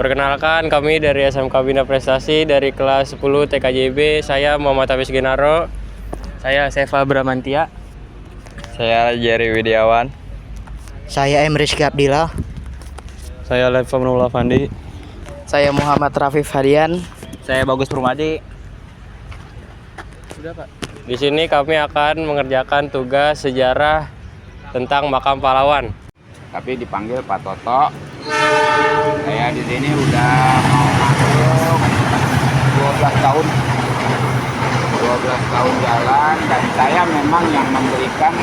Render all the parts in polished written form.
Perkenalkan, kami dari SMK Bina Prestasi dari kelas 10 TKJB. Saya Muhammad Hafiz Genaro. Saya Seva Bramantia. Saya Jerry Widiawan. Saya M. Rizky Abdillah. Saya Leva Menula Fandi. Saya Muhammad Rafif Hadian. Saya Bagus Permadi. Sudah, Pak. Di sini kami akan mengerjakan tugas sejarah tentang makam pahlawan. Tapi dipanggil Pak Toto. Saya di sini udah mau masuk 12 tahun. 12 tahun jalan, dan saya memang yang memberikan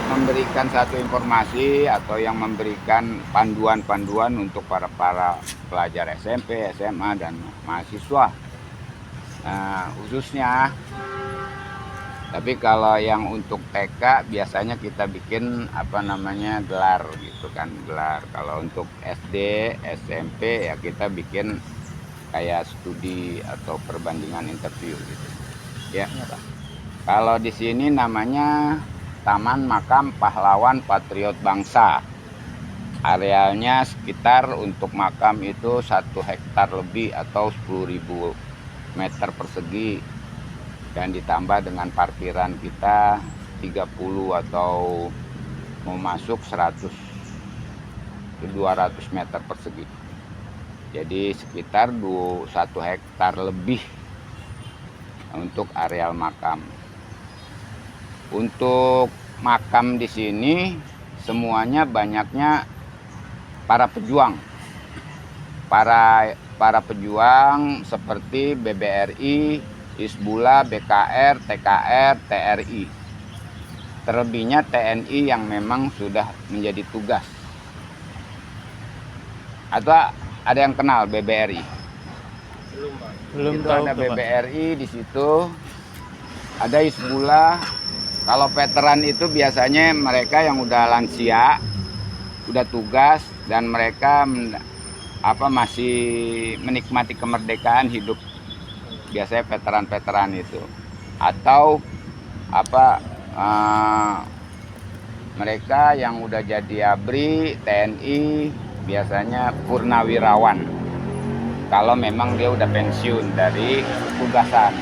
memberikan satu informasi atau yang memberikan panduan-panduan untuk para pelajar SMP, SMA dan mahasiswa. Khususnya. Tapi kalau yang untuk TK biasanya kita bikin gelar gitu kan, gelar. Kalau untuk SD, SMP ya kita bikin kayak studi atau perbandingan interview gitu. Ya. Kalau di sini namanya Taman Makam Pahlawan Patriot Bangsa. Arealnya sekitar untuk makam itu 1 hektar lebih atau 10.000 meter persegi. Dan ditambah dengan parkiran kita 30 atau mau masuk 100 ke 200 meter persegi. Jadi sekitar 1 hektar lebih untuk areal makam. Untuk makam di sini semuanya banyaknya para pejuang. Para pejuang seperti BBRI, Hizbullah, BKR, TKR, TRI. Terlebihnya TNI yang memang sudah menjadi tugas. Atau ada yang kenal BBRI? Belum itu tahu ada tuh, Pak. BBRI di situ. Ada Hizbullah. Kalau veteran itu biasanya mereka yang udah lansia, udah tugas, dan mereka masih menikmati kemerdekaan hidup. Biasanya veteran-veteran itu, atau mereka yang udah jadi ABRI, TNI, biasanya purnawirawan. Kalau memang dia udah pensiun dari tugasan.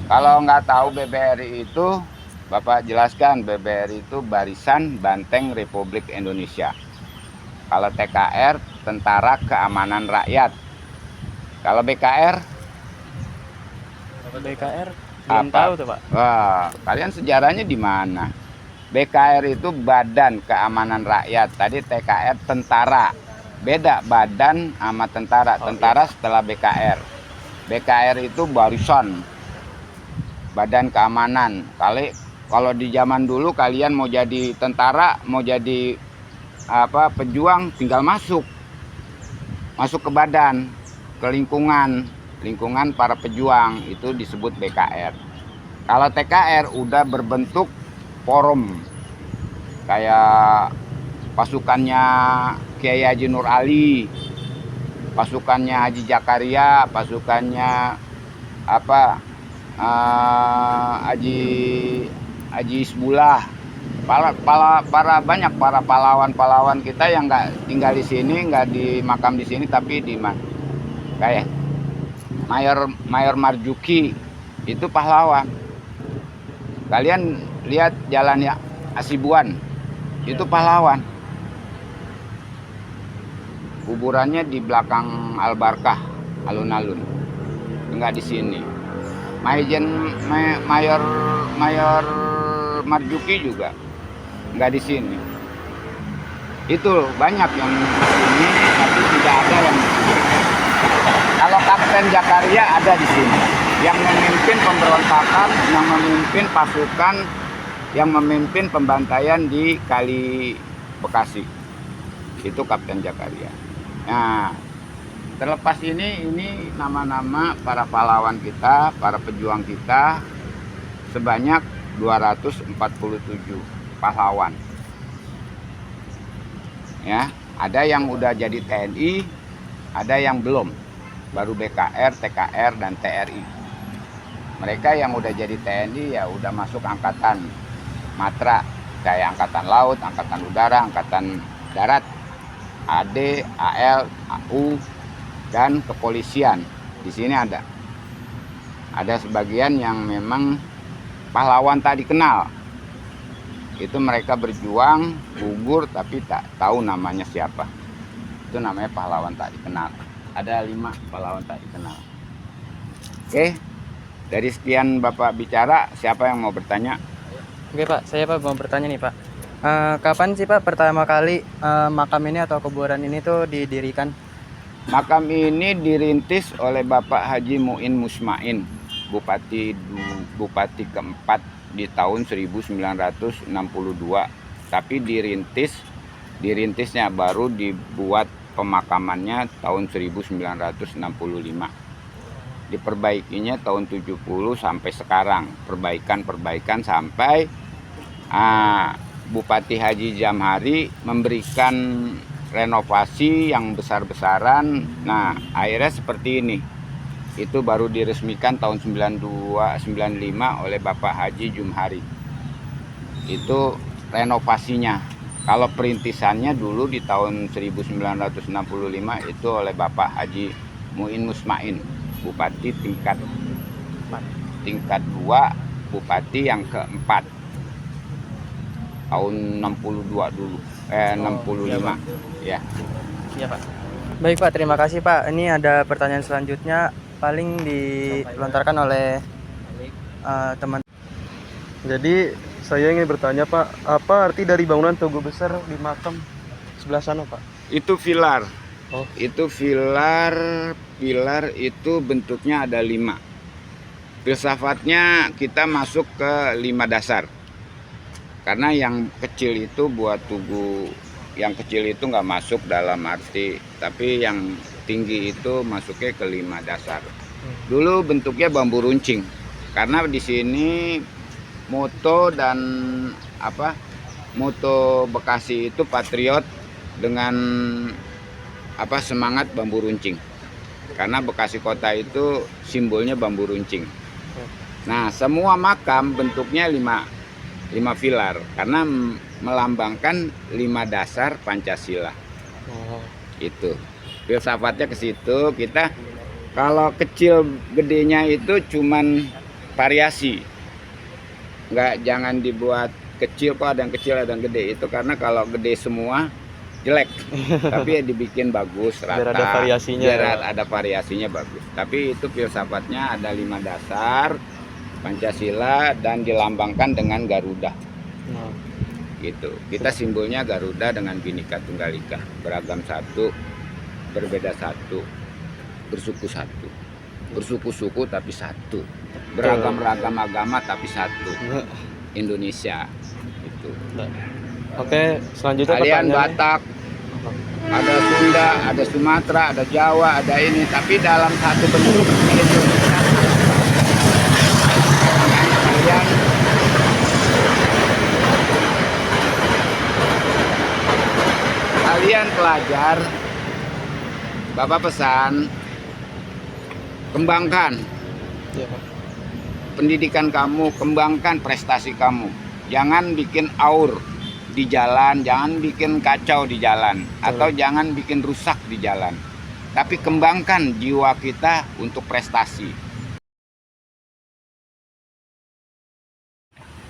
Kalau nggak tahu BBRI itu, Bapak jelaskan, BBRI itu Barisan Banteng Republik Indonesia. Kalau TKR, Tentara Keamanan Rakyat. Kalau BKR, belum tahu tuh, Pak. Wah, kalian sejarahnya di mana? BKR itu Badan Keamanan Rakyat. Tadi TKR Tentara. Beda badan sama tentara. Tentara setelah BKR. BKR itu barisan, Badan Keamanan. Kalau di zaman dulu kalian mau jadi tentara, mau jadi pejuang, tinggal masuk ke badan, ke lingkungan para pejuang, itu disebut BKR. Kalau TKR udah berbentuk forum, kayak pasukannya Kiai Haji Nur Ali, pasukannya Haji Jakaria, pasukannya Haji Hizbullah, banyak para pahlawan kita yang nggak tinggal di sini, nggak di makam di sini, tapi di kayak Mayor Marzuki itu pahlawan. Kalian lihat jalannya Asibuan, itu pahlawan. Kuburannya di belakang Al-Barkah, alun-alun, enggak di sini. Mayor Marzuki juga enggak di sini. Itu banyak yang di sini, tapi tidak ada yang di sini. Kalau Kapten Jakaria ada di sini, yang memimpin pemberontakan, yang memimpin pasukan, yang memimpin pembantaian di Kali Bekasi. Itu Kapten Jakaria. Nah, terlepas ini nama-nama para pahlawan kita, para pejuang kita, sebanyak 247 pahlawan. Ya, ada yang udah jadi TNI, ada yang belum. Baru BKR, TKR, dan TRI. Mereka yang udah jadi TNI ya udah masuk angkatan Matra, kayak angkatan laut, angkatan udara, angkatan darat, AD, AL, AU, dan kepolisian. Di sini ada sebagian yang memang pahlawan tak dikenal. Itu mereka berjuang, gugur tapi tak tahu namanya siapa. Itu namanya pahlawan tak dikenal. Ada 5 pahlawan tak dikenal. Oke, dari sekian Bapak bicara, siapa yang mau bertanya? Oke Pak, saya Pak mau bertanya nih Pak. Kapan sih Pak pertama kali makam ini atau kuburan ini tuh didirikan? Makam ini dirintis oleh Bapak Haji Muin Musmain, Bupati keempat di tahun 1962. Tapi dirintisnya baru dibuat pemakamannya tahun 1965. Diperbaikinya tahun 70 sampai sekarang. Perbaikan sampai Bupati Haji Jamhari memberikan renovasi yang besar-besaran. Nah, akhirnya seperti ini. Itu baru diresmikan tahun 92-95 oleh Bapak Haji Jumhari. Itu renovasinya. Kalau perintisannya dulu di tahun 1965 itu oleh Bapak Haji Muin Musmain, Bupati tingkat 2, Bupati yang keempat. Tahun 62 dulu. 65. Ya. Iya Pak. Baik Pak, terima kasih Pak. Ini ada pertanyaan selanjutnya, paling dilontarkan oleh teman. Jadi saya ingin bertanya Pak, apa arti dari bangunan Tugu Besar di makam sebelah sana Pak? Itu pilar. Oh. Itu pilar itu bentuknya ada 5. Filsafatnya kita masuk ke 5 dasar. Karena yang kecil itu buat tugu, yang kecil itu nggak masuk dalam arti, tapi yang tinggi itu masuknya ke 5 dasar. Dulu bentuknya bambu runcing, karena di sini moto Bekasi itu patriot dengan semangat bambu runcing. Karena Bekasi kota itu simbolnya bambu runcing. Nah, semua makam bentuknya 5 pilar karena melambangkan 5 dasar Pancasila. Itu filsafatnya ke situ. Kita kalau kecil gedenya itu cuman variasi, jangan dibuat kecil, kok ada yang kecil ada yang gede. Itu karena kalau gede semua jelek. Tapi ya dibikin bagus, rata, biar ada variasinya, biar ada variasinya bagus. Tapi itu filsafatnya ada 5 dasar Pancasila dan dilambangkan dengan Garuda. Gitu. Kita simbolnya Garuda dengan Bhinneka Tunggal Ika, beragam satu, berbeda satu, bersuku satu, bersuku-suku tapi satu, beragam-ragam agama tapi satu, Indonesia. Itu. Oke, selanjutnya Kalian pertanyaannya. Batak, ada Sunda, ada Sumatera, ada Jawa, ada ini, tapi dalam satu bentuk itu. Kalian pelajar, Bapak pesan, kembangkan pendidikan kamu, kembangkan prestasi kamu. Jangan bikin aur di jalan, jangan bikin kacau di jalan, atau jangan bikin rusak di jalan. Tapi kembangkan jiwa kita untuk prestasi.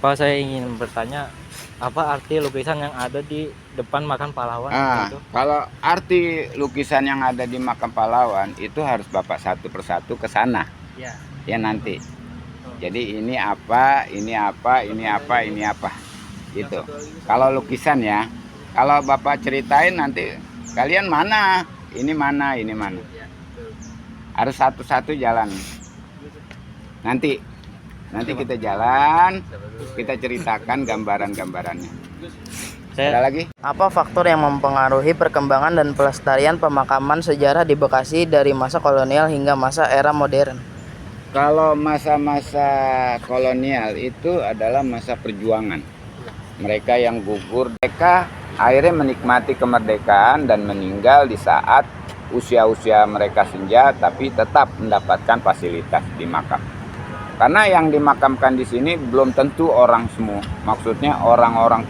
Pak, saya ingin bertanya, apa arti lukisan yang ada di depan makam pahlawan itu? Kalau arti lukisan yang ada di makam pahlawan itu harus Bapak satu persatu ke sana. Ya nanti. Jadi ini apa, ini apa, ini apa, ini apa. Gitu. Kalau lukisan ya, kalau Bapak ceritain nanti kalian mana, ini mana, ini mana. Harus satu-satu jalan. Nanti kita jalan, kita ceritakan gambaran-gambarannya. Ada lagi? Apa faktor yang mempengaruhi perkembangan dan pelestarian pemakaman sejarah di Bekasi dari masa kolonial hingga masa era modern? Kalau masa-masa kolonial itu adalah masa perjuangan. Mereka yang gugur, mereka akhirnya menikmati kemerdekaan dan meninggal di saat usia-usia mereka senja, tapi tetap mendapatkan fasilitas di makam. Karena yang dimakamkan di sini belum tentu orang semua, maksudnya orang-orang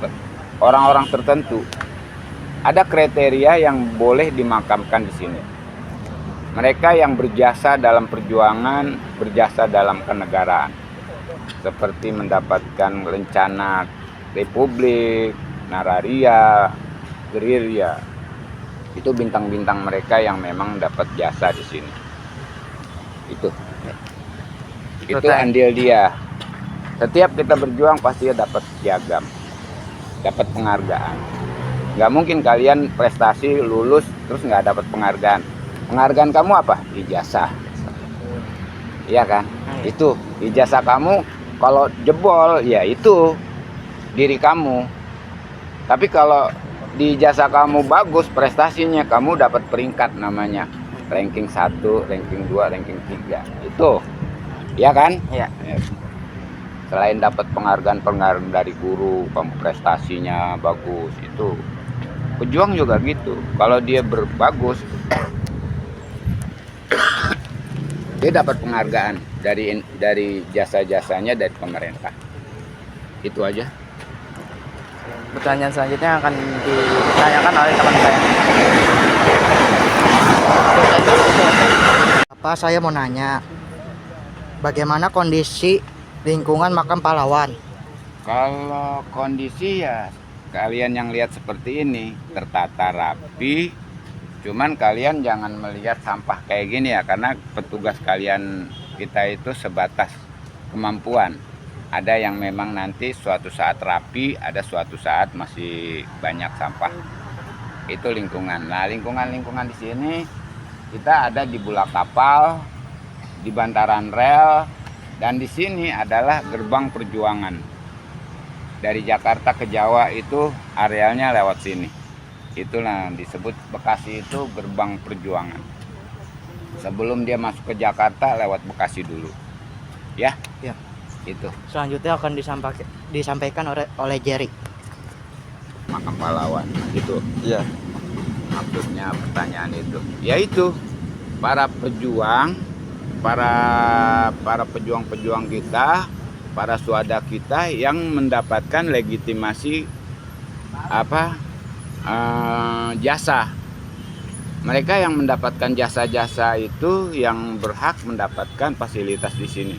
tertentu. ada kriteria yang boleh dimakamkan di sini. Mereka yang berjasa dalam perjuangan, berjasa dalam kenegaraan, seperti mendapatkan rencana republik, nararia, gerilya. Itu bintang-bintang mereka yang memang dapat jasa di sini. Itu andil dia. Setiap kita berjuang pasti dapat piagam, dapat penghargaan. Nggak mungkin kalian prestasi lulus terus nggak dapat penghargaan. Penghargaan kamu apa? Ijazah. Iya kan? Itu ijazah kamu. Kalau jebol ya itu diri kamu. Tapi kalau di ijazah kamu bagus prestasinya, kamu dapat peringkat namanya ranking 1, ranking 2, ranking 3. Itu. Iya kan? Iya. Selain dapat penghargaan dari guru, kamu prestasinya bagus, itu pejuang juga gitu. Kalau dia berbagus, dia dapat penghargaan dari jasa-jasanya dari pemerintah. Itu aja. Pertanyaan selanjutnya akan ditanyakan oleh teman saya. Apa saya mau nanya, bagaimana kondisi lingkungan makam pahlawan? Kalau kondisi ya kalian yang lihat seperti ini, tertata rapi. Cuman kalian jangan melihat sampah kayak gini ya, karena petugas kalian kita itu sebatas kemampuan. Ada yang memang nanti suatu saat rapi, ada suatu saat masih banyak sampah. Itu lingkungan. Nah, lingkungan di sini kita ada di Bulak Kapal, di bantaran rel, dan di sini adalah gerbang perjuangan. Dari Jakarta ke Jawa itu arealnya lewat sini. Itulah disebut Bekasi itu gerbang perjuangan. Sebelum dia masuk ke Jakarta lewat Bekasi dulu. Ya? Ya. Itu. Selanjutnya akan disampaikan oleh Jerry. Makam pahlawan. Itu. Iya. Maksudnya pertanyaan itu. Yaitu para pejuang, para pejuang-pejuang kita, para suhada kita yang mendapatkan legitimasi jasa. Mereka yang mendapatkan jasa-jasa itu yang berhak mendapatkan fasilitas di sini.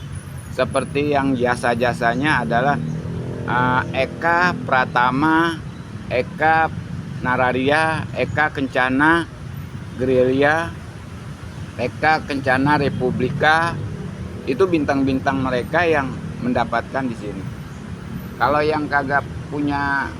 Seperti yang jasa-jasanya adalah Eka Pratama, Eka Nararia, Eka Kencana Gerilya, Eka Kencana Republika. Itu bintang-bintang mereka yang mendapatkan di sini. Kalau yang kagak punya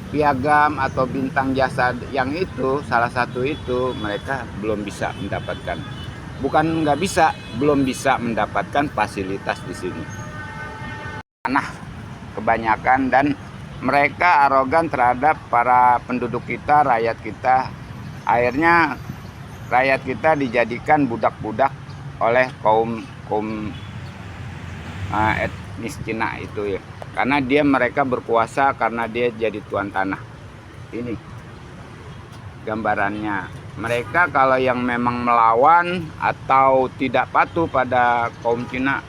piagam atau bintang jasa yang itu, salah satu itu, mereka belum bisa mendapatkan. Bukan nggak bisa, belum bisa mendapatkan fasilitas di sini. Tanah kebanyakan, dan mereka arogan terhadap para penduduk kita, rakyat kita. Akhirnya rakyat kita dijadikan budak-budak oleh kaum etnis Cina itu ya. Karena mereka berkuasa, karena dia jadi tuan tanah. Ini gambarannya. Mereka kalau yang memang melawan atau tidak patuh pada kaum Cina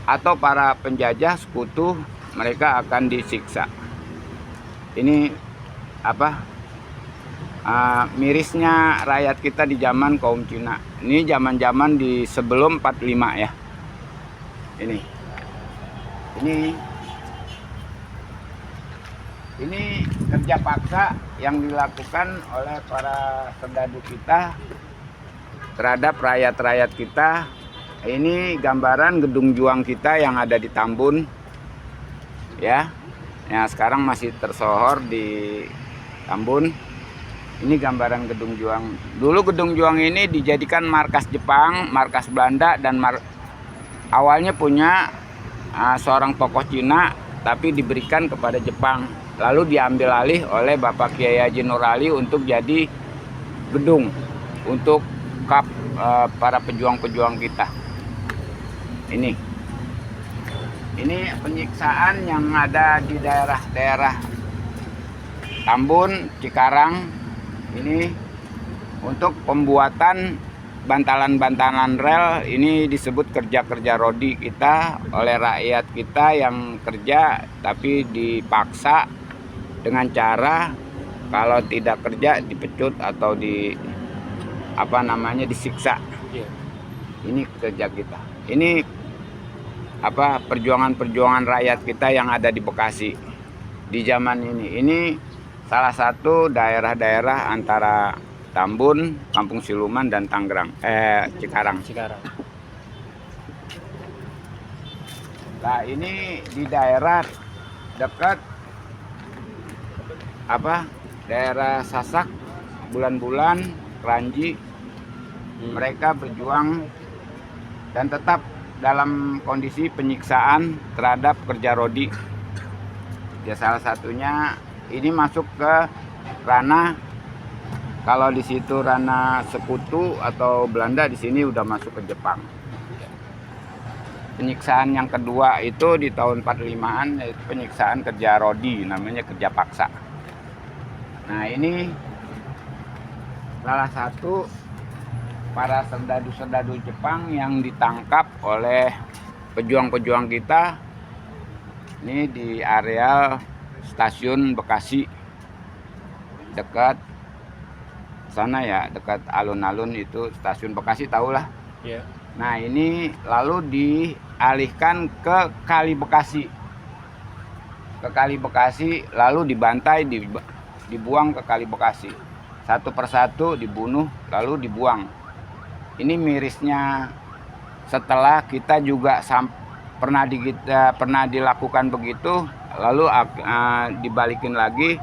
atau para penjajah sekutu, mereka akan disiksa. Ini mirisnya rakyat kita di zaman kaum Cina. Ini zaman-zaman di sebelum 45 ya. Ini kerja paksa yang dilakukan oleh para serdadu kita terhadap rakyat-rakyat kita. Ini gambaran gedung juang kita yang ada di Tambun, ya. Yang sekarang masih tersohor di Tambun. Ini gambaran gedung juang. Dulu gedung juang ini dijadikan markas Jepang, markas Belanda, dan awalnya punya seorang tokoh Cina, tapi diberikan kepada Jepang. Lalu diambil alih oleh Bapak Kiai Haji Nur Ali untuk jadi gedung untuk para pejuang-pejuang kita. Ini penyiksaan yang ada di daerah-daerah Tambun, Cikarang. Ini untuk pembuatan bantalan-bantalan rel. Ini disebut kerja-kerja rodi kita oleh rakyat kita yang kerja tapi dipaksa dengan cara kalau tidak kerja dipecut atau disiksa. Iya. Ini kerja kita. Ini perjuangan rakyat kita yang ada di Bekasi di zaman ini. Ini salah satu daerah-daerah antara Tambun, Kampung Siluman, dan Cikarang. Nah, ini di daerah dekat daerah Sasak, Bulan-Bulan, Kranji. Mereka berjuang dan tetap dalam kondisi penyiksaan terhadap kerja rodi. Ya, salah satunya ini masuk ke ranah, kalau di situ ranah sekutu atau Belanda, di sini udah masuk ke Jepang. Penyiksaan yang kedua itu di tahun 45-an, yaitu penyiksaan kerja rodi, namanya kerja paksa. Nah, ini salah satu para serdadu-serdadu Jepang yang ditangkap oleh pejuang-pejuang kita ini di areal stasiun Bekasi, dekat sana ya, dekat alun-alun itu stasiun Bekasi, tahulah. Iya. Nah, ini lalu dialihkan ke Kali Bekasi. Lalu dibantai, dibuang ke Kali Bekasi. Satu persatu dibunuh lalu dibuang. Ini mirisnya, setelah kita juga pernah dilakukan begitu, lalu dibalikin lagi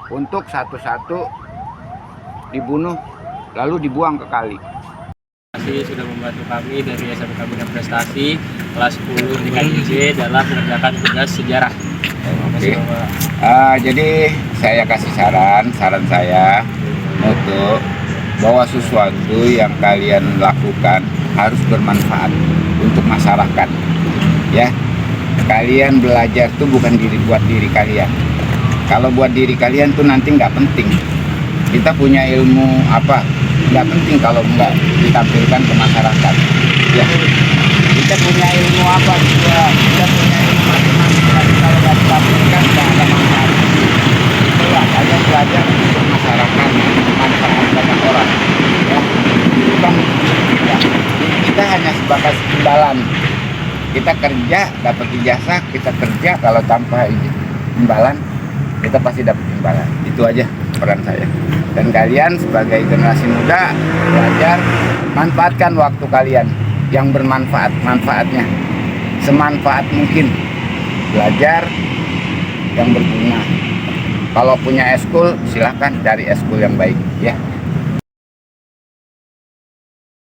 untuk satu-satu dibunuh lalu dibuang ke kali. Sudah membantu kami dari SMK Bina Prestasi kelas 10 TKJB dalam mengerjakan tugas sejarah. Oke. Jadi saya kasih saran saya untuk bahwa sesuatu yang kalian lakukan harus bermanfaat untuk masyarakat. Ya, kalian belajar tuh bukan buat diri kalian. Kalau buat diri kalian tuh nanti nggak penting. Kita punya ilmu apa? Nggak penting kalau nggak ditampilkan ke masyarakat. Ya, kita punya ilmu apa juga? Kita punya ilmu matematika, tapi kalau nggak ditampilkan nggak ada manfaat. Itulah kalian belajar untuk masyarakat, manfaat banyak orang. Ya, bukan ya. Kita hanya sebatas imbalan. Kita kerja dapat ijazah, kita kerja kalau tanpa imbalan kita pasti dapat imbalan. Itu aja peran saya. Dan kalian sebagai generasi muda belajar, manfaatkan waktu kalian yang bermanfaat, manfaatnya semanfaat mungkin. Belajar yang berguna. Kalau punya eskul silahkan cari eskul yang baik ya.